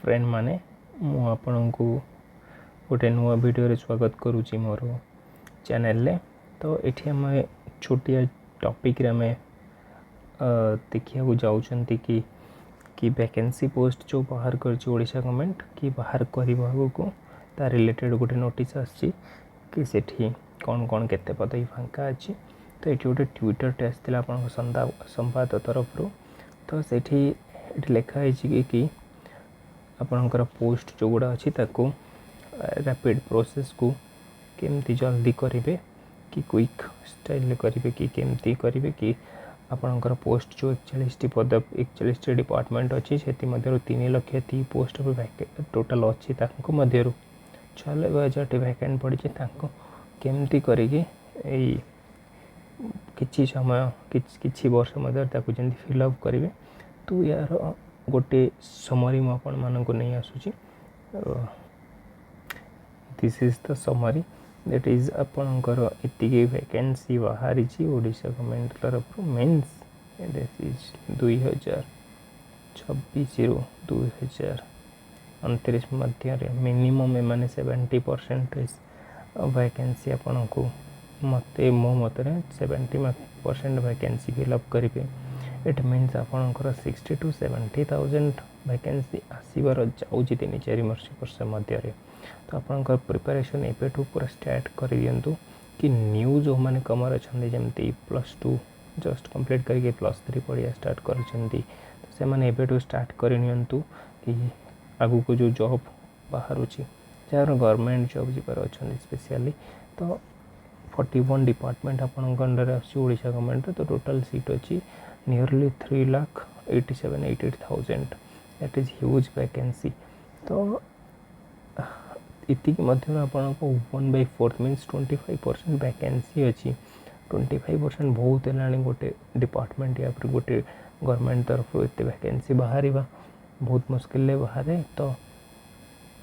Friend माने मु आपनको गोटे नुआ वीडियो स्वागत करुच्ची मोर चैनल रे। तो ये आम छोटिया टॉपिक रे आम देखा जाऊँगी कि वैकेंसी पोस्ट जो बाहर करशा गवर्नमेंट कि बाहर करने को ता रिलेटेड गोटे नोटिस आसी कि सेठी कौन कौन केते पदवी फांका अच्छी। तो ये गोटे ट्विटर आसाला आप संवाद तरफ रू। तो सेठी लिखाई कि आपणकर पोस्ट जो गुड़ा अच्छी रैपिड प्रोसेस को केमती जल्दी करेंगे कि क्विक स्टाइल करेंगे कि केमती करेंगे कि आपणकर पोस्ट जो 41 पद 41 डिपार्टमेंट अच्छी से 3,30,000 पोस्ट टोटाल अच्छी 96,000 वैकेंट पड़ी केमती करेंगे किछि समय किछि वर्ष जमी फिलअप करेंगे। तो यार गोटे समरी मुझे मानक नहीं आसूची। This is the summary that is आपणकर इतनी वैकेंसी बाहरी ओडिशा गवर्नमेंट तरफ मेंस दिस इज 2026 रु 2029 मध्य मिनिमम एम 70% वैकेंसी आपण को मत मो मत 70% वैकेंसी फिलअप करेंगे। इट मीन्स आपणकर 60,000 to 70,000 वैकेंसी आसबार जाऊँगी 3-4 वर्ष मध्य। तो आपणकर प्रिपरेशन एवं पूरा स्टार्ट कर दिंतु कि न्यू जो मैंने कमर अच्छा जमी +2 जस्ट कंप्लीट करके +3 पढ़िया स्टार्ट कर स्टार्ट करनी कि आगु को जो जॉब बाहर जार गवर्नमेंट जॉब जीवार अच्छा स्पेशली। तो 41 डिपार्टमेंट आपंकर अंडर आशा गवर्नमेंट। तो टोटल सीट अच्छी nearly 3,87,88,000 that is huge vacancy. तो इतनी मध्य आपन को 1/4 मीन्स 25% वैकेंसी अच्छी। 25% बहुत है गोटे डिपार्टमेंट या फिर गोटे गवर्नमेंट तरफ एत वैकेंसी बाहर बहुत मुस्किल बाहर। तो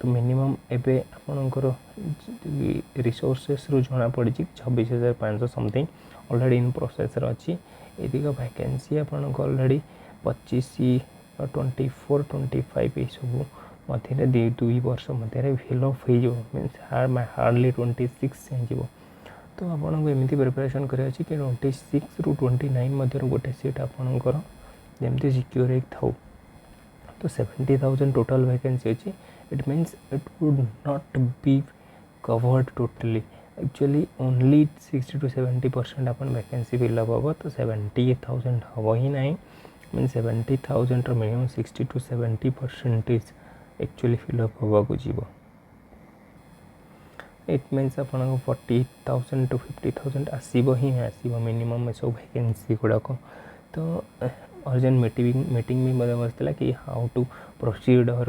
मिनिमम एबे आपणकर रिसोर्सेस रु जना पड़ी 26,500 समथिंग ऑलरेडी इन प्रोसेस अच्छी। ये वैकेंसी आपन को ऑलरेडी 25 24 25 ये सब मध्य 2 वर्ष मध्य फिलअप हो मीन्स हार्डली 26 हो। तो आपन को एमती प्रिपरेशन कर कि 26 रु 29 मध्य गोटे सीट आपणकर जमती सिक्योर एक था। तो 70,000 टोटल वैकेंसी अच्छी। It means it would not be covered totally actually only 60 to 70% अपन वैकेंसी फिलअप हम। तो 70,000 हम ही ना mean 70,000 minimum 60 to 70% actually fill up हवा को जीव। इट मीन्स आप 40,000 to 50,000 आसब ही आसब मिनिमम सब वैकेंसी गुड़ाक। तो अर्जेंट मीटिंग भी मत बसला कि हाउ टू प्रोसीड और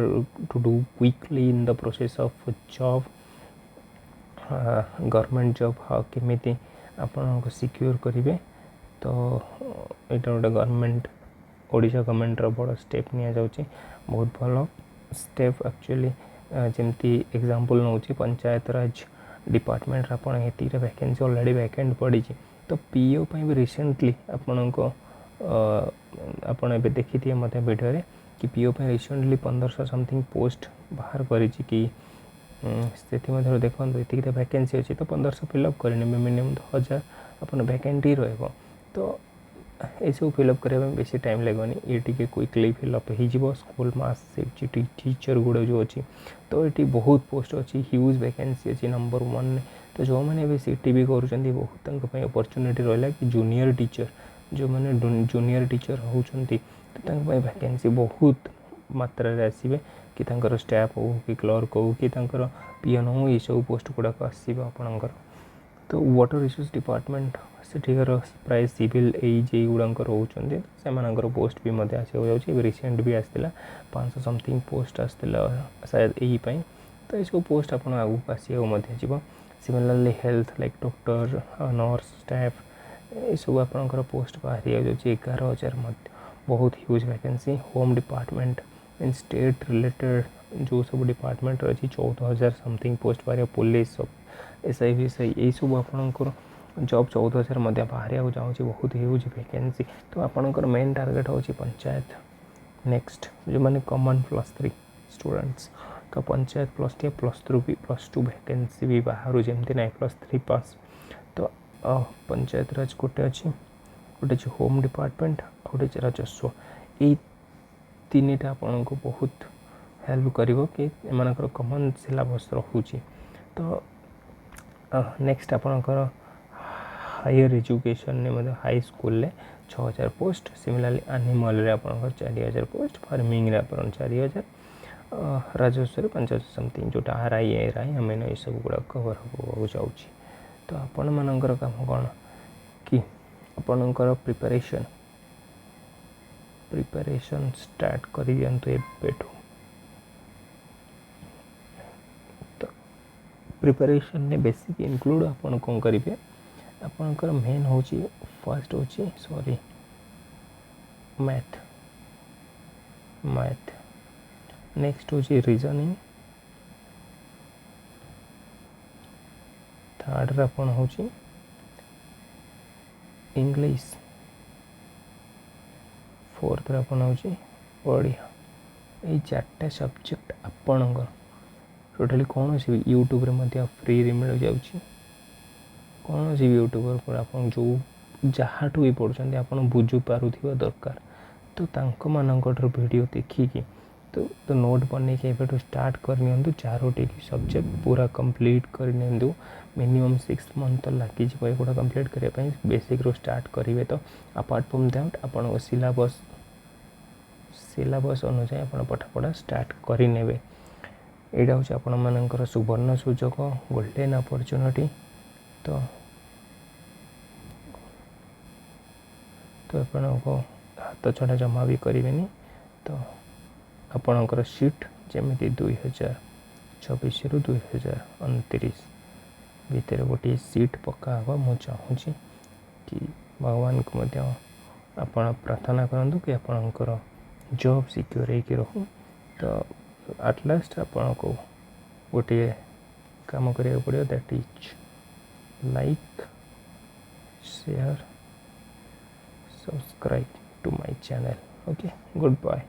to do quickly in the process of job government job हाँ केमी आप सिक्योर करेंगे। तो यहाँ गोटे गवर्नमेंट ओडिशा गवर्नमेंट बड़ स्टेप नि जाऊँगी बहुत भल स्टेप एक्चुअली। जमती एग्जांपल नौ पंचायत राज डिपार्टमेंट आप वैकेंसी ऑलरेडी वैकेंट पड़ी। तो पीओ भी रिसेंटली आपण को आपड़ ए देखी थे मत वीडियो रे कि पीओ रिसेंटली 1500 समथिंग पोस्ट बाहर करी कि से देखो ये वैकेंसी अच्छी। तो 1500 फिलअप करें मिनिमम 1000 अपन वैकेंटी रहा। तो ये सब फिलअप करने बेसी टाइम लगेनि ये क्विकली फिलअप हो स्कूल मास टीचर गुड़ा जो अच्छी। तो ये बहुत पोस्ट अच्छी ह्यूज वैकेंसी अच्छी नंबर 1। तो जो मैंने सीटी भी कर बहुत अपॉर्चुनिटी रहा कि जूनियर टीचर जो मैंने जूनियर टीचर होती तो वैकेंसी बहुत मात्रा आसवे कि स्टाफ हो कि क्लर्क हो कि पीएन हो ये सब पोस्ट गुड़ाक आसो आपणकर। तो वाटर रिसोर्स डिपार्टमेंट सेठिकार प्राय सिविल एज गुड़ाक रोचे से पोस्ट भी मत आसो रिसेंट भी आसाला 500 समथिंग पोस्ट आसाला शायद यही। तो ये सब पोस्ट आप आगे आसो similarly health like doctor nurse staff ये सब आपणकर पोस्ट बाहर 11,000 मध्य बहुत huge vacancy. Home department in state related जो सब डिपार्टमेंट अच्छी 14,000 समथिंग पोस्ट बाहर। पुलिस SI यही सब आपणकर जॉब 14,000 मध्य बाहर जाऊँगी बहुत ह्यूज वैकेंसी। तो आपणकर मेन टार्गेट हूँ पंचायत नेक्स्ट जो मैंने कॉमन +3 स्टूडेंट्स तो panchayat plus T plus two vacancy भी बाहर जमती ना +3 पास तो पंचायत राज गोटे अच्छी गोटे होम डिपार्टमेंट गोटे राजस्व ये तीन टा आपन को बहुत हेल्प करिवो कि एमानकर कॉमन सिलेबस रहउची तो नेक्स्ट आपनकर हायर एजुकेशन ने मतलब हाई स्कूल ले 6000 पोस्ट सिमिलरली एनिमल रे आपनकर 4000 पोस्ट फार्मिंग रे आपन 4000 राजस्व रे 5000 समथिंग जोटा RI हमें ये सब गुड़ा कवर हो जाउची तो आपण मानकर काम कोन कि आपनकर प्रिपरेशन स्टार्ट करि दियंतु एबेठू तो प्रिपरेशन ने बेसिक इंक्लूड आपन कोन करिवे आपनकर मेन होची फर्स्ट होची सॉरी मैथ नेक्स्ट होची रीजनिंग थर्ड रे आपन होची इंग्लिश फोर्थ रे आपन होची ओडिया ये चारटा सब्जेक्ट आपनकर टोटली कौन सी यूट्यूब रे मध्य फ्री रे मिल जाउची कौन सी यूट्यूबर पर आपन जो जहाँठू भी पढ़ुଛନ୍ତି आपन बुझु पारुथिबा दरकार तो तांको मानकर वीडियो देखिकी तो नोट बने के एबेटू स्टार्ट करनियंतु चारोटी सब्जेक्ट पूरा कंप्लीट करनियंतु मिनिमम 6 मंथ तो लागी जिवो एगुडा कंप्लीट करिया पई बेसिक रो स्टार्ट करिवे तो अपार्ट फ्रॉम दैट आपन सिलेबस अनुसार आपन पढ़ा स्टार्ट करि नेबे एडा होची आपन मानकर सुवर्ण सुजोग गोल्डन अपॉर्चुनिटी तो आपण को हाथ छड़ा जमा भी करेनि तो आपणकर सीट जमी 2024 रु 2029 भितर गोटे सीट पक्का हम मु चाहूँगी कि भगवान को मध्य आपण प्रार्थना करंतु कि आपणकर जॉब सिक्योर होकर रहू तो एट लास्ट आपण को गोटे काम करिया पड़ियो that is like share subscribe to my channel. Okay, goodbye.